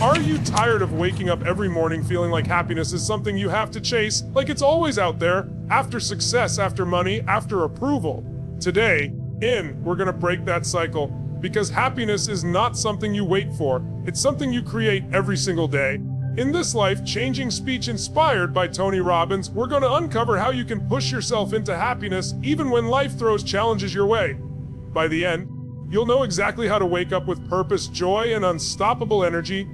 Are you tired of waking up every morning feeling like happiness is something you have to chase, like it's always out there, after success, after money, after approval? Today, we're gonna break that cycle, because happiness is not something you wait for, it's something you create every single day. In this life-changing speech inspired by Tony Robbins, we're gonna uncover how you can push yourself into happiness even when life throws challenges your way. By the end, you'll know exactly how to wake up with purpose, joy, and unstoppable energy.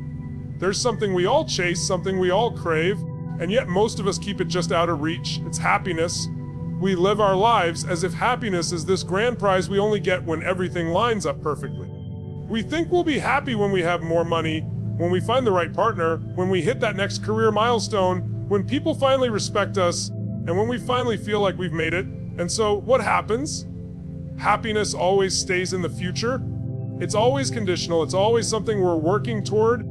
There's something we all chase, something we all crave, and yet most of us keep it just out of reach. It's happiness. We live our lives as if happiness is this grand prize we only get when everything lines up perfectly. We think we'll be happy when we have more money, when we find the right partner, when we hit that next career milestone, when people finally respect us, and when we finally feel like we've made it. And so, what happens? Happiness always stays in the future. It's always conditional, it's always something we're working toward,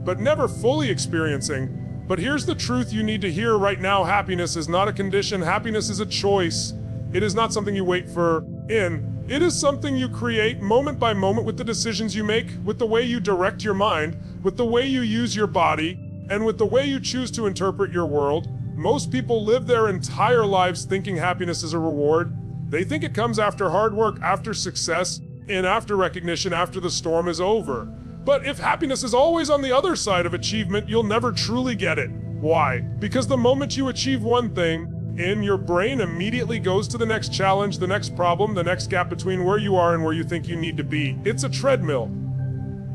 but never fully experiencing. But here's the truth you need to hear right now. Happiness is not a condition, happiness is a choice. It is not something you wait for it is something you create moment by moment with the decisions you make, with the way you direct your mind, with the way you use your body, and with the way you choose to interpret your world. Most people live their entire lives thinking happiness is a reward. They think it comes after hard work, after success, and after recognition, after the storm is over. But if happiness is always on the other side of achievement, you'll never truly get it. Why? Because the moment you achieve one thing, your brain immediately goes to the next challenge, the next problem, the next gap between where you are and where you think you need to be. It's a treadmill.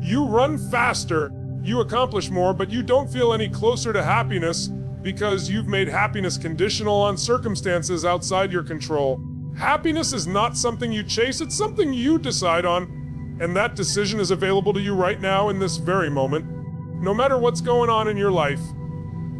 You run faster, you accomplish more, but you don't feel any closer to happiness because you've made happiness conditional on circumstances outside your control. Happiness is not something you chase, it's something you decide on, and that decision is available to you right now in this very moment, no matter what's going on in your life.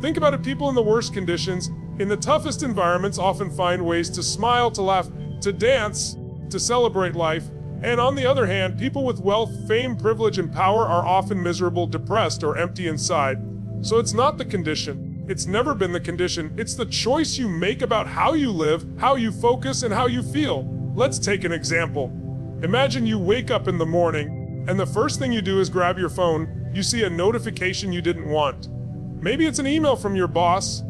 Think about it, people in the worst conditions, in the toughest environments, often find ways to smile, to laugh, to dance, to celebrate life. And on the other hand, people with wealth, fame, privilege, and power are often miserable, depressed, or empty inside. So it's not the condition. It's never been the condition. It's the choice you make about how you live, how you focus, and how you feel. Let's take an example. Imagine you wake up in the morning, and the first thing you do is grab your phone. You see a notification you didn't want. Maybe it's an email from your boss.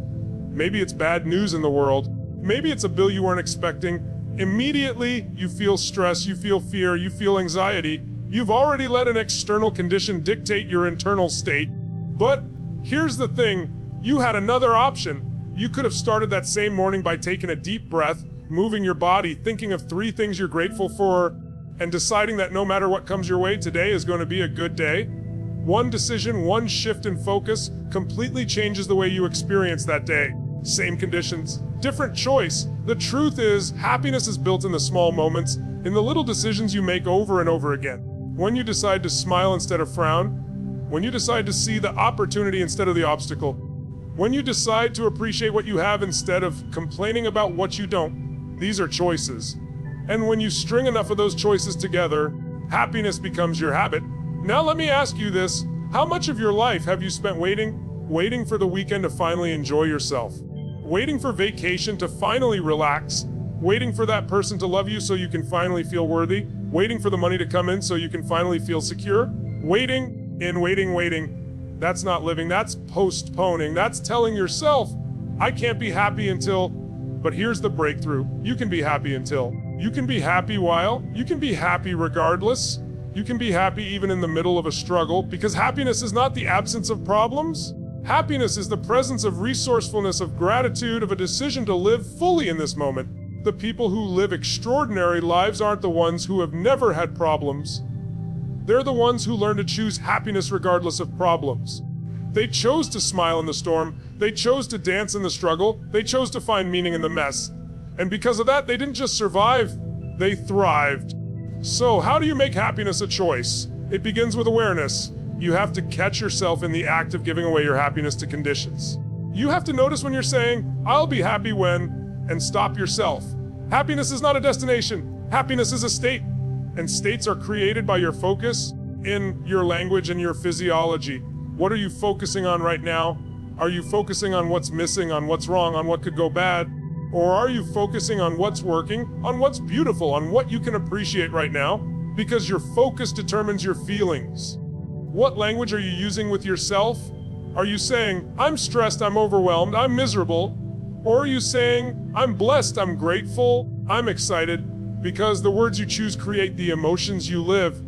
Maybe it's bad news in the world. Maybe it's a bill you weren't expecting. Immediately, you feel stress, you feel fear, you feel anxiety. You've already let an external condition dictate your internal state. But here's the thing, you had another option. You could have started that same morning by taking a deep breath, moving your body, thinking of 3 things you're grateful for, and deciding that no matter what comes your way, today is going to be a good day. One decision, one shift in focus completely changes the way you experience that day. Same conditions, different choice. The truth is, happiness is built in the small moments, in the little decisions you make over and over again. When you decide to smile instead of frown, when you decide to see the opportunity instead of the obstacle, when you decide to appreciate what you have instead of complaining about what you don't. These are choices. And when you string enough of those choices together, happiness becomes your habit. Now let me ask you this, how much of your life have you spent waiting for the weekend to finally enjoy yourself? Waiting for vacation to finally relax? Waiting for that person to love you so you can finally feel worthy? Waiting for the money to come in so you can finally feel secure? Waiting. That's not living, that's postponing. That's telling yourself, I can't be happy until, but here's the breakthrough. You can be happy until. You can be happy while, you can be happy regardless. You can be happy even in the middle of a struggle, because happiness is not the absence of problems. Happiness is the presence of resourcefulness, of gratitude, of a decision to live fully in this moment. The people who live extraordinary lives aren't the ones who have never had problems. They're the ones who learn to choose happiness regardless of problems. They chose to smile in the storm. They chose to dance in the struggle. They chose to find meaning in the mess. And because of that, they didn't just survive, they thrived. So how do you make happiness a choice? It begins with awareness. You have to catch yourself in the act of giving away your happiness to conditions. You have to notice when you're saying, I'll be happy when, and stop yourself. Happiness is not a destination. Happiness is a state. And states are created by your focus in your language and your physiology. What are you focusing on right now? Are you focusing on what's missing, on what's wrong, on what could go bad? Or are you focusing on what's working, on what's beautiful, on what you can appreciate right now? Because your focus determines your feelings. What language are you using with yourself? Are you saying, I'm stressed, I'm overwhelmed, I'm miserable? Or are you saying, I'm blessed, I'm grateful, I'm excited? Because the words you choose create the emotions you live.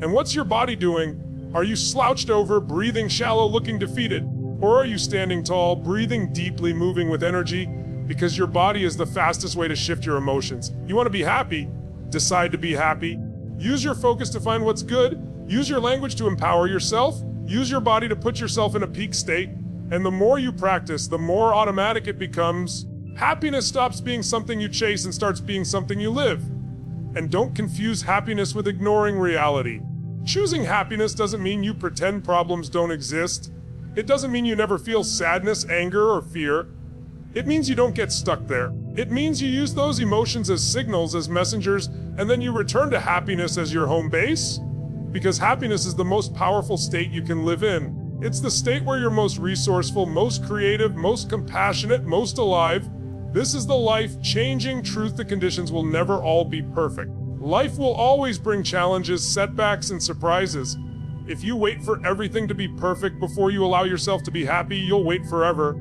And what's your body doing? Are you slouched over, breathing shallow, looking defeated? Or are you standing tall, breathing deeply, moving with energy? Because your body is the fastest way to shift your emotions. You want to be happy? Decide to be happy. Use your focus to find what's good. Use your language to empower yourself. Use your body to put yourself in a peak state. And the more you practice, the more automatic it becomes. Happiness stops being something you chase and starts being something you live. And don't confuse happiness with ignoring reality. Choosing happiness doesn't mean you pretend problems don't exist. It doesn't mean you never feel sadness, anger, or fear. It means you don't get stuck there. It means you use those emotions as signals, as messengers, and then you return to happiness as your home base. Because happiness is the most powerful state you can live in. It's the state where you're most resourceful, most creative, most compassionate, most alive. This is the life-changing truth. The conditions will never all be perfect. Life will always bring challenges, setbacks, and surprises. If you wait for everything to be perfect before you allow yourself to be happy, you'll wait forever.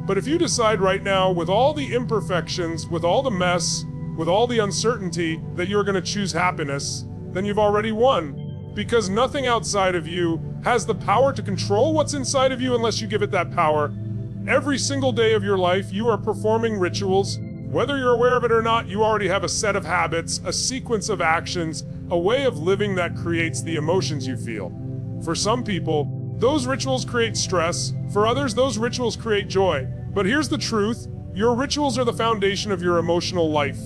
But if you decide right now, with all the imperfections, with all the mess, with all the uncertainty, that you're going to choose happiness, then you've already won. Because nothing outside of you has the power to control what's inside of you unless you give it that power. Every single day of your life, you are performing rituals. Whether you're aware of it or not, you already have a set of habits, a sequence of actions, a way of living that creates the emotions you feel. For some people, those rituals create stress. For others, those rituals create joy. But here's the truth. Your rituals are the foundation of your emotional life.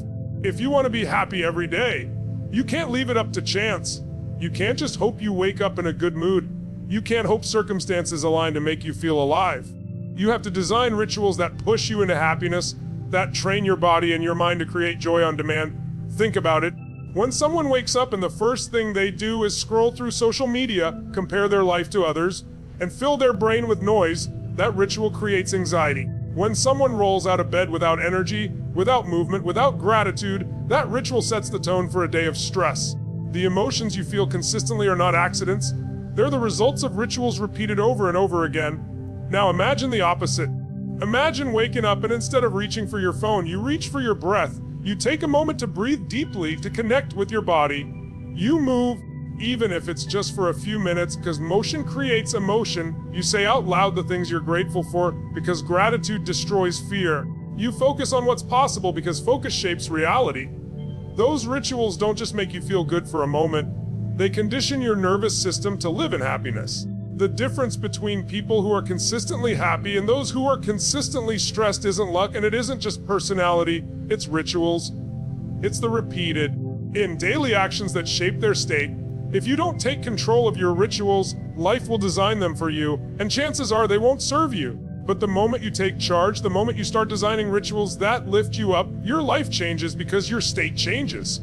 If you want to be happy every day, you can't leave it up to chance. You can't just hope you wake up in a good mood. You can't hope circumstances align to make you feel alive. You have to design rituals that push you into happiness, that train your body and your mind to create joy on demand. Think about it. When someone wakes up and the first thing they do is scroll through social media, compare their life to others, and fill their brain with noise, that ritual creates anxiety. When someone rolls out of bed without energy, without movement, without gratitude, that ritual sets the tone for a day of stress. The emotions you feel consistently are not accidents. They're the results of rituals repeated over and over again. Now imagine the opposite. Imagine waking up and instead of reaching for your phone, you reach for your breath. You take a moment to breathe deeply, to connect with your body. You move, even if it's just for a few minutes, because motion creates emotion. You say out loud the things you're grateful for, because gratitude destroys fear. You focus on what's possible, because focus shapes reality. Those rituals don't just make you feel good for a moment. They condition your nervous system to live in happiness. The difference between people who are consistently happy and those who are consistently stressed isn't luck, and it isn't just personality, it's rituals. It's the repeated, daily actions that shape their state. If you don't take control of your rituals, life will design them for you, and chances are they won't serve you. But the moment you take charge, the moment you start designing rituals that lift you up, your life changes because your state changes.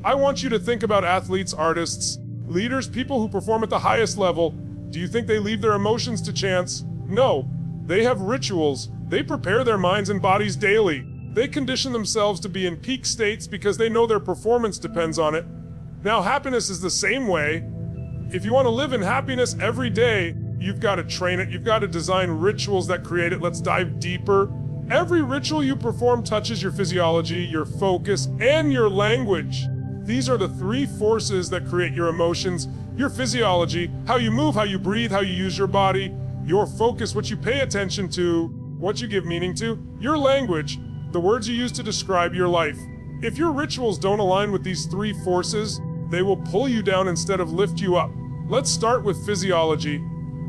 I want you to think about athletes, artists, leaders, people who perform at the highest level. Do you think they leave their emotions to chance? No. They have rituals. They prepare their minds and bodies daily. They condition themselves to be in peak states because they know their performance depends on it. Now, happiness is the same way. If you want to live in happiness every day, you've got to train it. You've got to design rituals that create it. Let's dive deeper. Every ritual you perform touches your physiology, your focus, and your language. These are the three forces that create your emotions. Your physiology, how you move, how you breathe, how you use your body. Your focus, what you pay attention to, what you give meaning to. Your language, the words you use to describe your life. If your rituals don't align with these three forces, they will pull you down instead of lift you up. Let's start with physiology.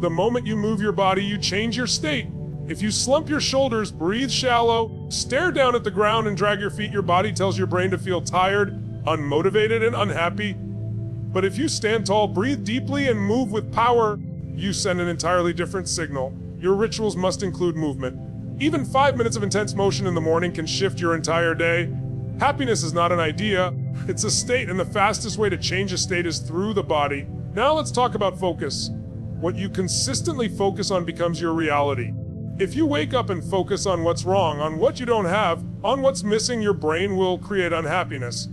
The moment you move your body, you change your state. If you slump your shoulders, breathe shallow, stare down at the ground and drag your feet, your body tells your brain to feel tired, unmotivated, and unhappy. But if you stand tall, breathe deeply, and move with power, you send an entirely different signal. Your rituals must include movement. Even 5 minutes of intense motion in the morning can shift your entire day. Happiness is not an idea, it's a state, and the fastest way to change a state is through the body. Now let's talk about focus. What you consistently focus on becomes your reality. If you wake up and focus on what's wrong, on what you don't have, on what's missing, your brain will create unhappiness.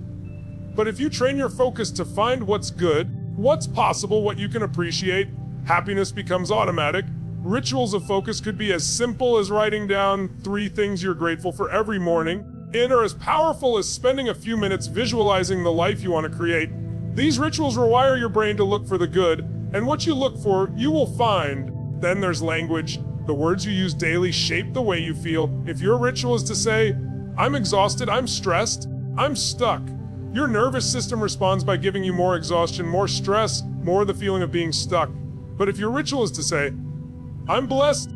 But if you train your focus to find what's good, what's possible, what you can appreciate. Happiness becomes automatic. Rituals of focus could be as simple as writing down 3 things you're grateful for every morning, or as powerful as spending a few minutes visualizing the life you want to create. These rituals rewire your brain to look for the good, and what you look for, you will find. Then there's language. The words you use daily shape the way you feel. If your ritual is to say, I'm exhausted, I'm stressed, I'm stuck, your nervous system responds by giving you more exhaustion, more stress, more the feeling of being stuck. But if your ritual is to say, I'm blessed,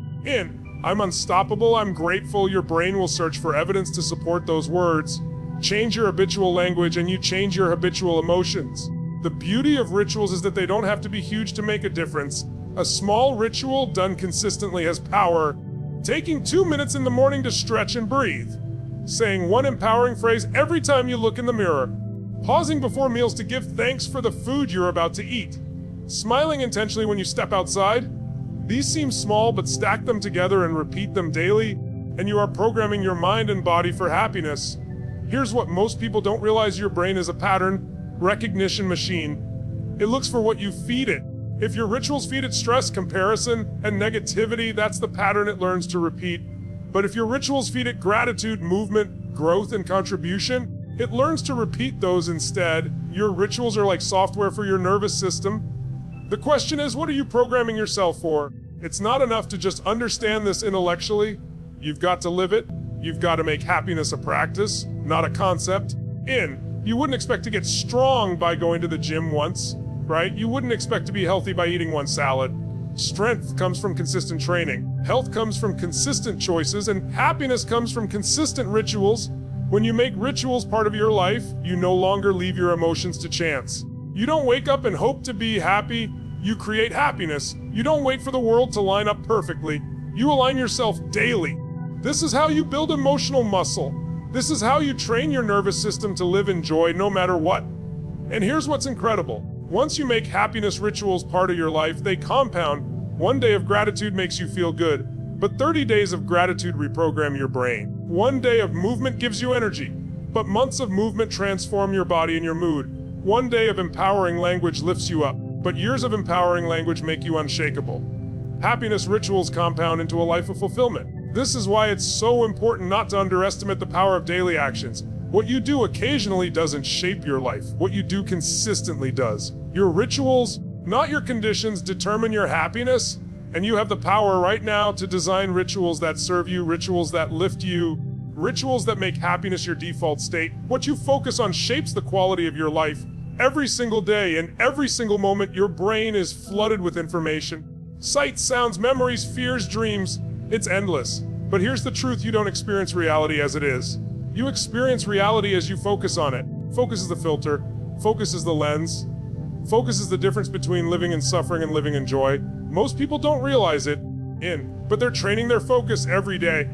I'm unstoppable, I'm grateful, your brain will search for evidence to support those words. Change your habitual language and you change your habitual emotions. The beauty of rituals is that they don't have to be huge to make a difference. A small ritual done consistently has power. Taking 2 minutes in the morning to stretch and breathe. Saying one empowering phrase every time you look in the mirror. Pausing before meals to give thanks for the food you're about to eat. Smiling intentionally when you step outside. These seem small, but stack them together and repeat them daily, and you are programming your mind and body for happiness. Here's what most people don't realize: your brain is a pattern recognition machine. It looks for what you feed it. If your rituals feed it stress, comparison, and negativity, that's the pattern it learns to repeat. But if your rituals feed it gratitude, movement, growth, and contribution, it learns to repeat those instead. Your rituals are like software for your nervous system. The question is, what are you programming yourself for? It's not enough to just understand this intellectually. You've got to live it. You've got to make happiness a practice, not a concept. You wouldn't expect to get strong by going to the gym once, right? You wouldn't expect to be healthy by eating one salad. Strength comes from consistent training. Health comes from consistent choices, and happiness comes from consistent rituals. When you make rituals part of your life, you no longer leave your emotions to chance. You don't wake up and hope to be happy. You create happiness. You don't wait for the world to line up perfectly. You align yourself daily. This is how you build emotional muscle. This is how you train your nervous system to live in joy no matter what. And here's what's incredible. Once you make happiness rituals part of your life, they compound. One day of gratitude makes you feel good, but 30 days of gratitude reprogram your brain. One day of movement gives you energy, but months of movement transform your body and your mood. One day of empowering language lifts you up, but years of empowering language make you unshakable. Happiness rituals compound into a life of fulfillment. This is why it's so important not to underestimate the power of daily actions. What you do occasionally doesn't shape your life. What you do consistently does. Your rituals, not your conditions, determine your happiness, and you have the power right now to design rituals that serve you, rituals that lift you, rituals that make happiness your default state. What you focus on shapes the quality of your life. Every single day, in every single moment, your brain is flooded with information. Sights, sounds, memories, fears, dreams. It's endless. But here's the truth: you don't experience reality as it is. You experience reality as you focus on it. Focus is the filter. Focus is the lens. Focus is the difference between living in suffering and living in joy. Most people don't realize it, but they're training their focus every day.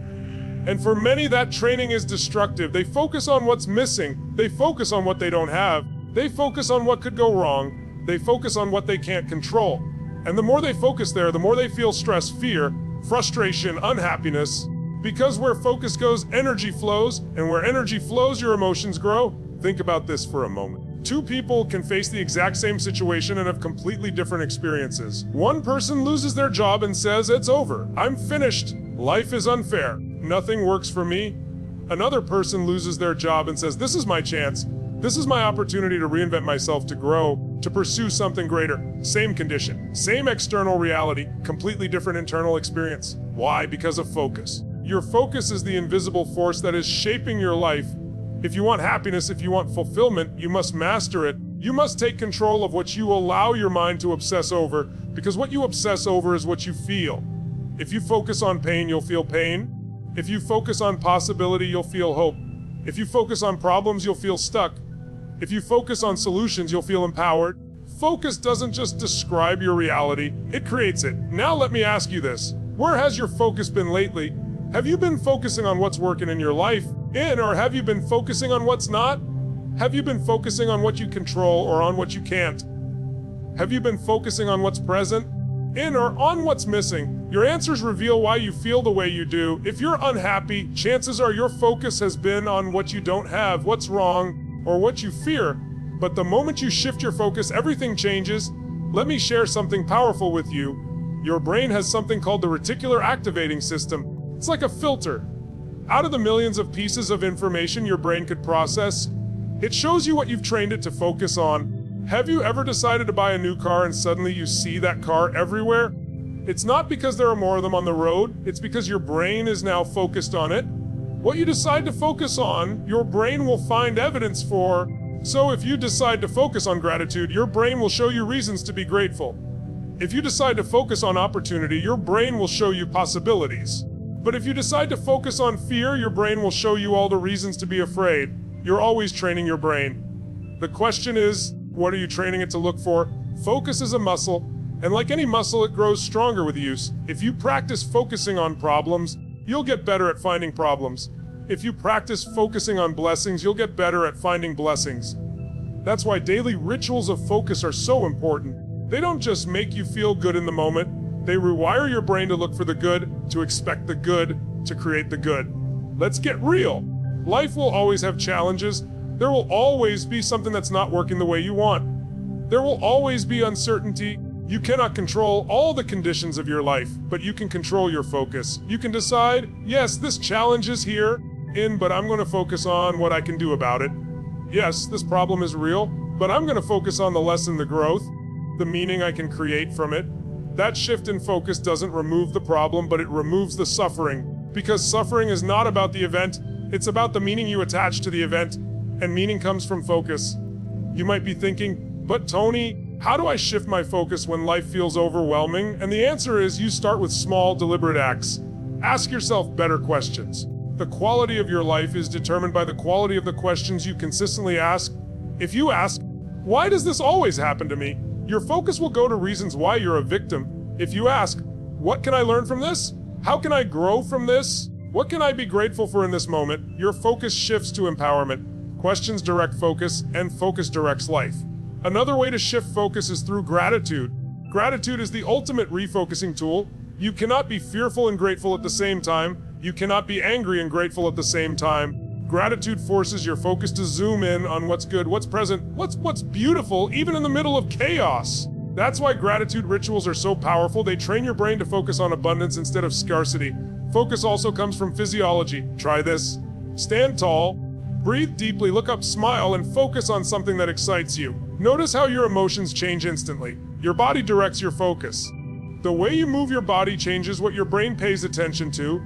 And for many, that training is destructive. They focus on what's missing. They focus on what they don't have. They focus on what could go wrong. They focus on what they can't control. And the more they focus there, the more they feel stress, fear, frustration, unhappiness. Because where focus goes, energy flows, and where energy flows, your emotions grow. Think about this for a moment. 2 people can face the exact same situation and have completely different experiences. One person loses their job and says, it's over, I'm finished, life is unfair, nothing works for me. Another person loses their job and says, this is my chance, this is my opportunity to reinvent myself, to grow, to pursue something greater. Same condition, same external reality, completely different internal experience. Why? Because of focus. Your focus is the invisible force that is shaping your life. If you want happiness, if you want fulfillment, you must master it. You must take control of what you allow your mind to obsess over, because what you obsess over is what you feel. If you focus on pain, you'll feel pain. If you focus on possibility, you'll feel hope. If you focus on problems, you'll feel stuck. If you focus on solutions, you'll feel empowered. Focus doesn't just describe your reality, it creates it. Now let me ask you this. Where has your focus been lately? Have you been focusing on what's working in your life, or have you been focusing on what's not? Have you been focusing on what you control or on what you can't? Have you been focusing on what's present, or on what's missing? Your answers reveal why you feel the way you do. If you're unhappy, chances are your focus has been on what you don't have, what's wrong, or what you fear. But the moment you shift your focus, everything changes. Let me share something powerful with you. Your brain has something called the reticular activating system. It's like a filter. Out of the millions of pieces of information your brain could process, it shows you what you've trained it to focus on. Have you ever decided to buy a new car and suddenly you see that car everywhere? It's not because there are more of them on the road, it's because your brain is now focused on it. What you decide to focus on, your brain will find evidence for. So if you decide to focus on gratitude, your brain will show you reasons to be grateful. If you decide to focus on opportunity, your brain will show you possibilities. But if you decide to focus on fear, your brain will show you all the reasons to be afraid. You're always training your brain. The question is, what are you training it to look for? Focus is a muscle, and like any muscle, it grows stronger with use. If you practice focusing on problems, you'll get better at finding problems. If you practice focusing on blessings, you'll get better at finding blessings. That's why daily rituals of focus are so important. They don't just make you feel good in the moment. They rewire your brain to look for the good, to expect the good, to create the good. Let's get real. Life will always have challenges. There will always be something that's not working the way you want. There will always be uncertainty. You cannot control all the conditions of your life, but you can control your focus. You can decide, yes, this challenge is here, but I'm going to focus on what I can do about it. Yes, this problem is real, but I'm going to focus on the lesson, the growth, the meaning I can create from it. That shift in focus doesn't remove the problem, but it removes the suffering. Because suffering is not about the event, it's about the meaning you attach to the event, and meaning comes from focus. You might be thinking, but Tony, how do I shift my focus when life feels overwhelming? And the answer is you start with small, deliberate acts. Ask yourself better questions. The quality of your life is determined by the quality of the questions you consistently ask. If you ask, why does this always happen to me? Your focus will go to reasons why you're a victim. If you ask, what can I learn from this? How can I grow from this? What can I be grateful for in this moment? Your focus shifts to empowerment. Questions direct focus, and focus directs life. Another way to shift focus is through gratitude. Gratitude is the ultimate refocusing tool. You cannot be fearful and grateful at the same time. You cannot be angry and grateful at the same time. Gratitude forces your focus to zoom in on what's good, what's present, what's beautiful, even in the middle of chaos. That's why gratitude rituals are so powerful. They train your brain to focus on abundance instead of scarcity. Focus also comes from physiology. Try this. Stand tall, breathe deeply, look up, smile, and focus on something that excites you. Notice how your emotions change instantly. Your body directs your focus. The way you move your body changes what your brain pays attention to.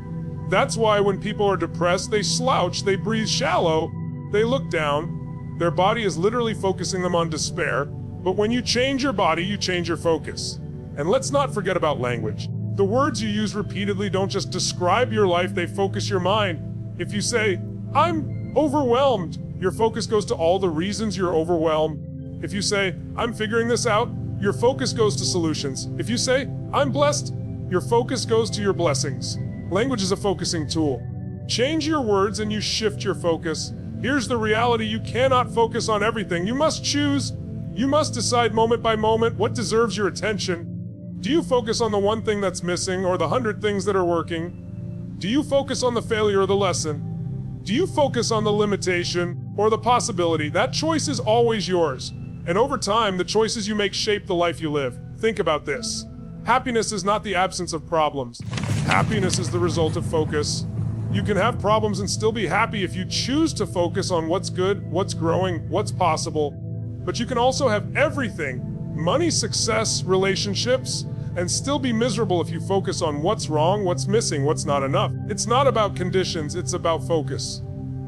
That's why when people are depressed, they slouch, they breathe shallow, they look down. Their body is literally focusing them on despair. But when you change your body, you change your focus. And let's not forget about language. The words you use repeatedly don't just describe your life, they focus your mind. If you say, I'm overwhelmed, your focus goes to all the reasons you're overwhelmed. If you say, I'm figuring this out, your focus goes to solutions. If you say, I'm blessed, your focus goes to your blessings. Language is a focusing tool. Change your words and you shift your focus. Here's the reality: you cannot focus on everything. You must choose. You must decide moment by moment what deserves your attention. Do you focus on the one thing that's missing or the 100 things that are working? Do you focus on the failure or the lesson? Do you focus on the limitation or the possibility? That choice is always yours. And over time, the choices you make shape the life you live. Think about this. Happiness is not the absence of problems. Happiness is the result of focus. You can have problems and still be happy if you choose to focus on what's good, what's growing, what's possible. But you can also have everything, money, success, relationships, and still be miserable if you focus on what's wrong, what's missing, what's not enough. It's not about conditions, it's about focus.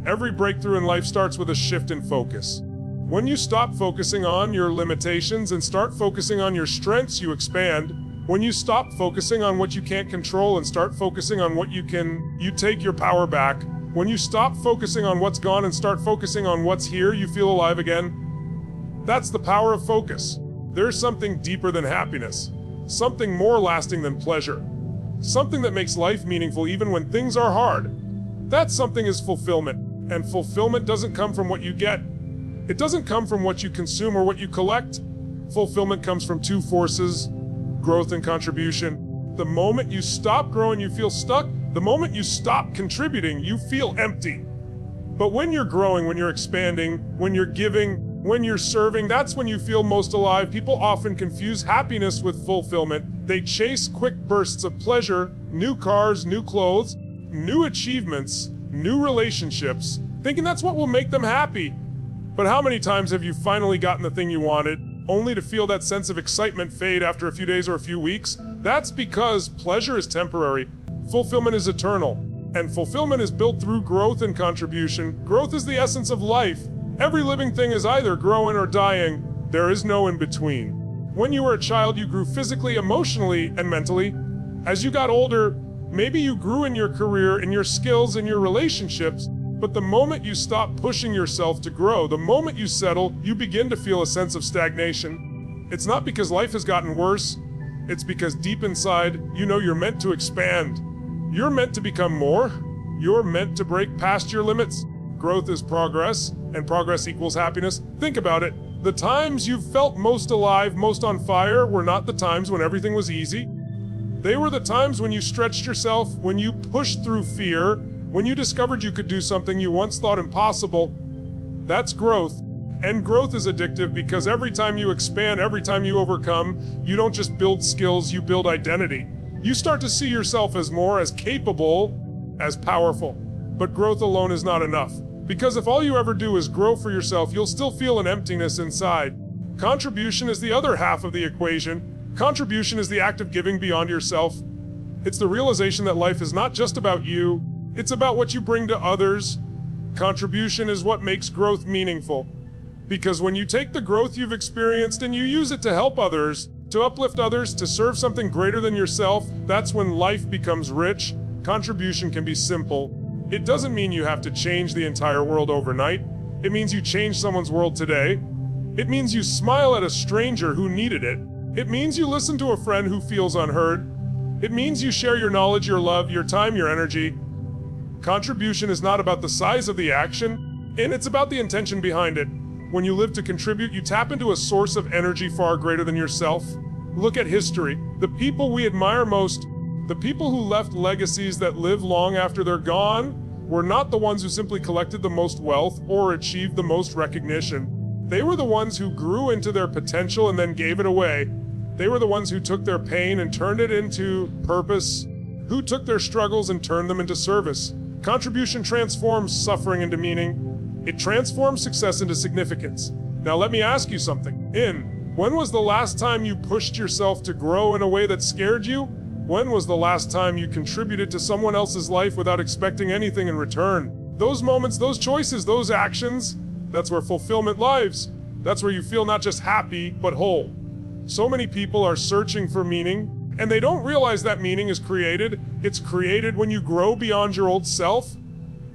Every breakthrough in life starts with a shift in focus. When you stop focusing on your limitations and start focusing on your strengths, you expand. When you stop focusing on what you can't control and start focusing on what you can, you take your power back. When you stop focusing on what's gone and start focusing on what's here, you feel alive again. That's the power of focus. There's something deeper than happiness, something more lasting than pleasure, something that makes life meaningful even when things are hard. That something is fulfillment, and fulfillment doesn't come from what you get. It doesn't come from what you consume or what you collect. Fulfillment comes from two forces: growth and contribution. The moment you stop growing, you feel stuck. The moment you stop contributing, you feel empty. But when you're growing, when you're expanding, when you're giving, When you're serving, that's when you feel most alive. People often confuse happiness with fulfillment. They chase quick bursts of pleasure, new cars, new clothes, new achievements, new relationships, thinking that's what will make them happy. But how many times have you finally gotten the thing you wanted, only to feel that sense of excitement fade after a few days or a few weeks? That's because pleasure is temporary, fulfillment is eternal, and fulfillment is built through growth and contribution. Growth is the essence of life. Every living thing is either growing or dying. There is no in between. When you were a child, you grew physically, emotionally, and mentally. As you got older, maybe you grew in your career, in your skills, in your relationships, but the moment you stop pushing yourself to grow, the moment you settle, you begin to feel a sense of stagnation. It's not because life has gotten worse, it's because deep inside, you know you're meant to expand. You're meant to become more. You're meant to break past your limits. Growth is progress, and progress equals happiness. Think about it. The times you felt most alive, most on fire, were not the times when everything was easy. They were the times when you stretched yourself, when you pushed through fear, when you discovered you could do something you once thought impossible. That's growth. And growth is addictive because every time you expand, every time you overcome, you don't just build skills, you build identity. You start to see yourself as more, as capable, as powerful. But growth alone is not enough. Because if all you ever do is grow for yourself, you'll still feel an emptiness inside. Contribution is the other half of the equation. Contribution is the act of giving beyond yourself. It's the realization that life is not just about you, it's about what you bring to others. Contribution is what makes growth meaningful. Because when you take the growth you've experienced and you use it to help others, to uplift others, to serve something greater than yourself, that's when life becomes rich. Contribution can be simple. It doesn't mean you have to change the entire world overnight. It means you change someone's world today. It means you smile at a stranger who needed it. It means you listen to a friend who feels unheard. It means you share your knowledge, your love, your time, your energy. Contribution is not about the size of the action, and it's about the intention behind it. When you live to contribute, you tap into a source of energy far greater than yourself. Look at history. The people we admire most, the people who left legacies that live long after they're gone, were not the ones who simply collected the most wealth or achieved the most recognition. They were the ones who grew into their potential and then gave it away. They were the ones who took their pain and turned it into purpose, who took their struggles and turned them into service. Contribution transforms suffering into meaning. It transforms success into significance. Now let me ask you something. When was the last time you pushed yourself to grow in a way that scared you? When was the last time you contributed to someone else's life without expecting anything in return? Those moments, those choices, those actions, that's where fulfillment lives. That's where you feel not just happy, but whole. So many people are searching for meaning, and they don't realize that meaning is created. It's created when you grow beyond your old self,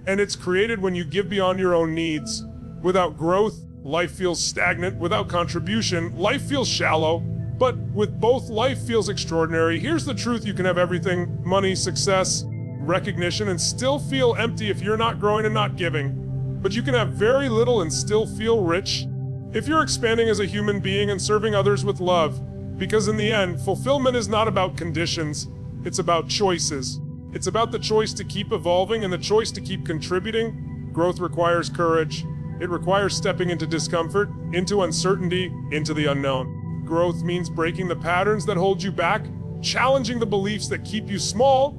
and it's created when you give beyond your own needs. Without growth, life feels stagnant. Without contribution, life feels shallow. But with both, life feels extraordinary. Here's the truth: you can have everything, money, success, recognition, and still feel empty if you're not growing and not giving. But you can have very little and still feel rich if you're expanding as a human being and serving others with love. Because in the end, fulfillment is not about conditions, it's about choices. It's about the choice to keep evolving and the choice to keep contributing. Growth requires courage. It requires stepping into discomfort, into uncertainty, into the unknown. Growth means breaking the patterns that hold you back, challenging the beliefs that keep you small,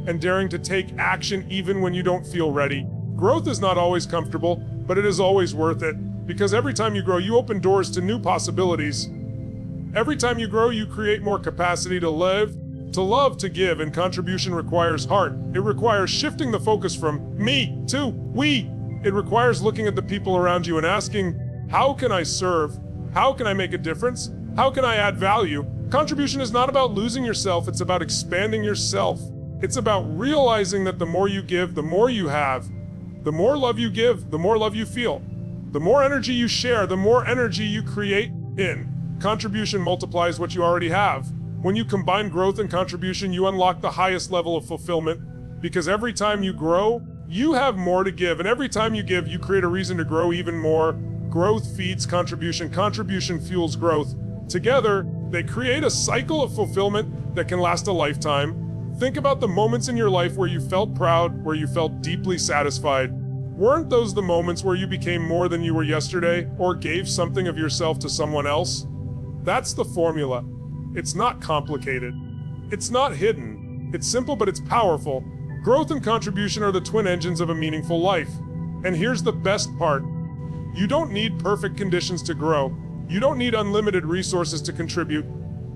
and daring to take action even when you don't feel ready. Growth is not always comfortable, but it is always worth it. Because every time you grow, you open doors to new possibilities. Every time you grow, you create more capacity to live, to love, to give, and contribution requires heart. It requires shifting the focus from me to we. It requires looking at the people around you and asking, how can I serve? How can I make a difference? How can I add value? Contribution is not about losing yourself, it's about expanding yourself. It's about realizing that the more you give, the more you have. The more love you give, the more love you feel. The more energy you share, the more energy you create in. Contribution multiplies what you already have. When you combine growth and contribution, you unlock the highest level of fulfillment. Because every time you grow, you have more to give. And every time you give, you create a reason to grow even more. Growth feeds contribution. Contribution fuels growth. Together, they create a cycle of fulfillment that can last a lifetime. Think about the moments in your life where you felt proud, where you felt deeply satisfied. Weren't those the moments where you became more than you were yesterday or gave something of yourself to someone else? That's the formula. It's not complicated. It's not hidden. It's simple, but it's powerful. Growth and contribution are the twin engines of a meaningful life. And here's the best part. You don't need perfect conditions to grow. You don't need unlimited resources to contribute.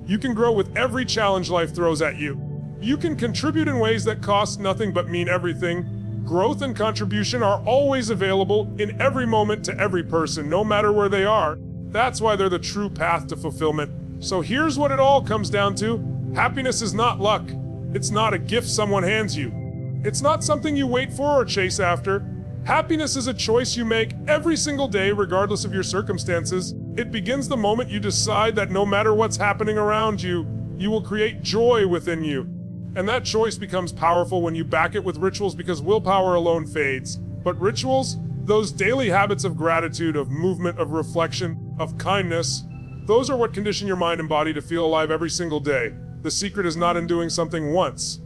You can grow with every challenge life throws at you. You can contribute in ways that cost nothing but mean everything. Growth and contribution are always available in every moment to every person, no matter where they are. That's why they're the true path to fulfillment. So here's what it all comes down to. Happiness is not luck. It's not a gift someone hands you. It's not something you wait for or chase after. Happiness is a choice you make every single day, regardless of your circumstances. It begins the moment you decide that no matter what's happening around you, you will create joy within you. And that choice becomes powerful when you back it with rituals, because willpower alone fades. But rituals, those daily habits of gratitude, of movement, of reflection, of kindness, those are what condition your mind and body to feel alive every single day. The secret is not in doing something once.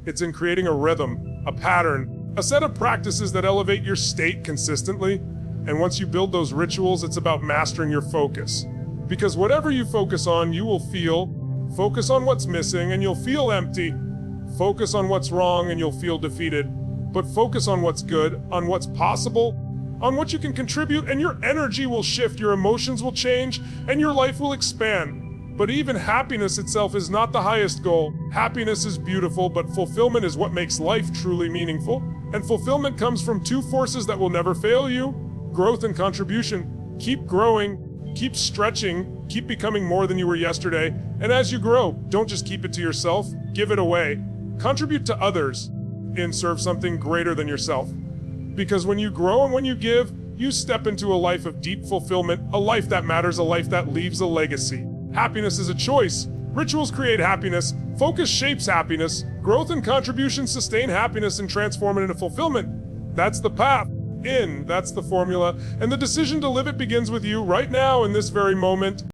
It's in creating a rhythm, a pattern, a set of practices that elevate your state consistently. And once you build those rituals, it's about mastering your focus. Because whatever you focus on, you will feel. Focus on what's missing and you'll feel empty. Focus on what's wrong and you'll feel defeated. But focus on what's good, on what's possible, on what you can contribute, and your energy will shift, your emotions will change, and your life will expand. But even happiness itself is not the highest goal. Happiness is beautiful, but fulfillment is what makes life truly meaningful. And fulfillment comes from two forces that will never fail you: growth and contribution. Keep growing, keep stretching, keep becoming more than you were yesterday. And as you grow, don't just keep it to yourself, give it away. Contribute to others and serve something greater than yourself. Because when you grow and when you give, you step into a life of deep fulfillment, a life that matters, a life that leaves a legacy. Happiness is a choice. Rituals create happiness. Focus shapes happiness. Growth and contribution sustain happiness and transform it into fulfillment. That's the path. That's the formula. And the decision to live it begins with you right now in this very moment.